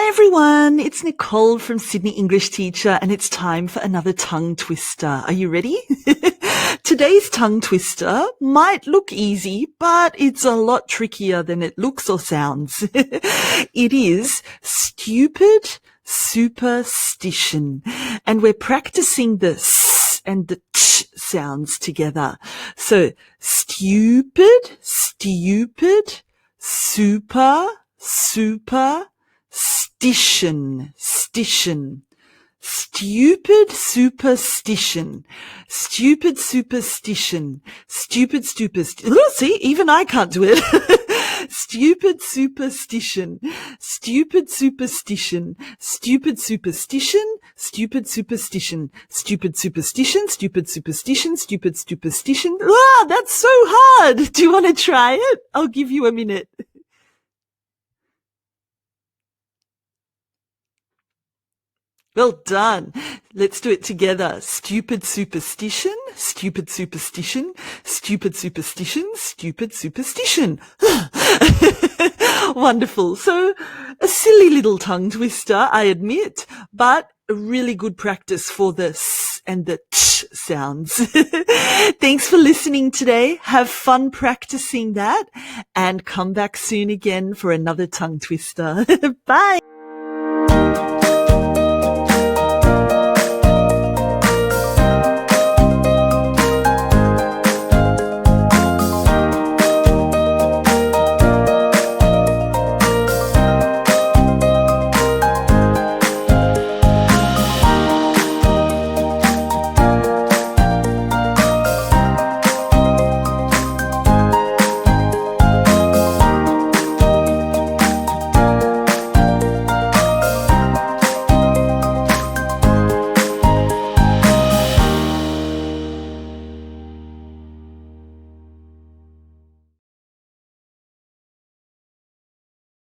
everyone, it's Nicole from Sydney English Teacher, and it's time for another tongue twister. Are you ready? Today's tongue twister might look easy, but it's a lot trickier than it looks or sounds. It is stupid superstition, and we're practicing the s and the ch sounds together. So stupid, super, superstition, stupid superstition, see, even I can't do it. Stupid superstition, stupid superstition. Ah, that's so hard. Do you want to try it? I'll give you a minute. Well done. Let's do it together. Stupid superstition. Wonderful. So a silly little tongue twister, I admit, but a really good practice for the s and the ch sounds. Thanks for listening today. Have fun practicing that and come back soon again for another tongue twister. Bye.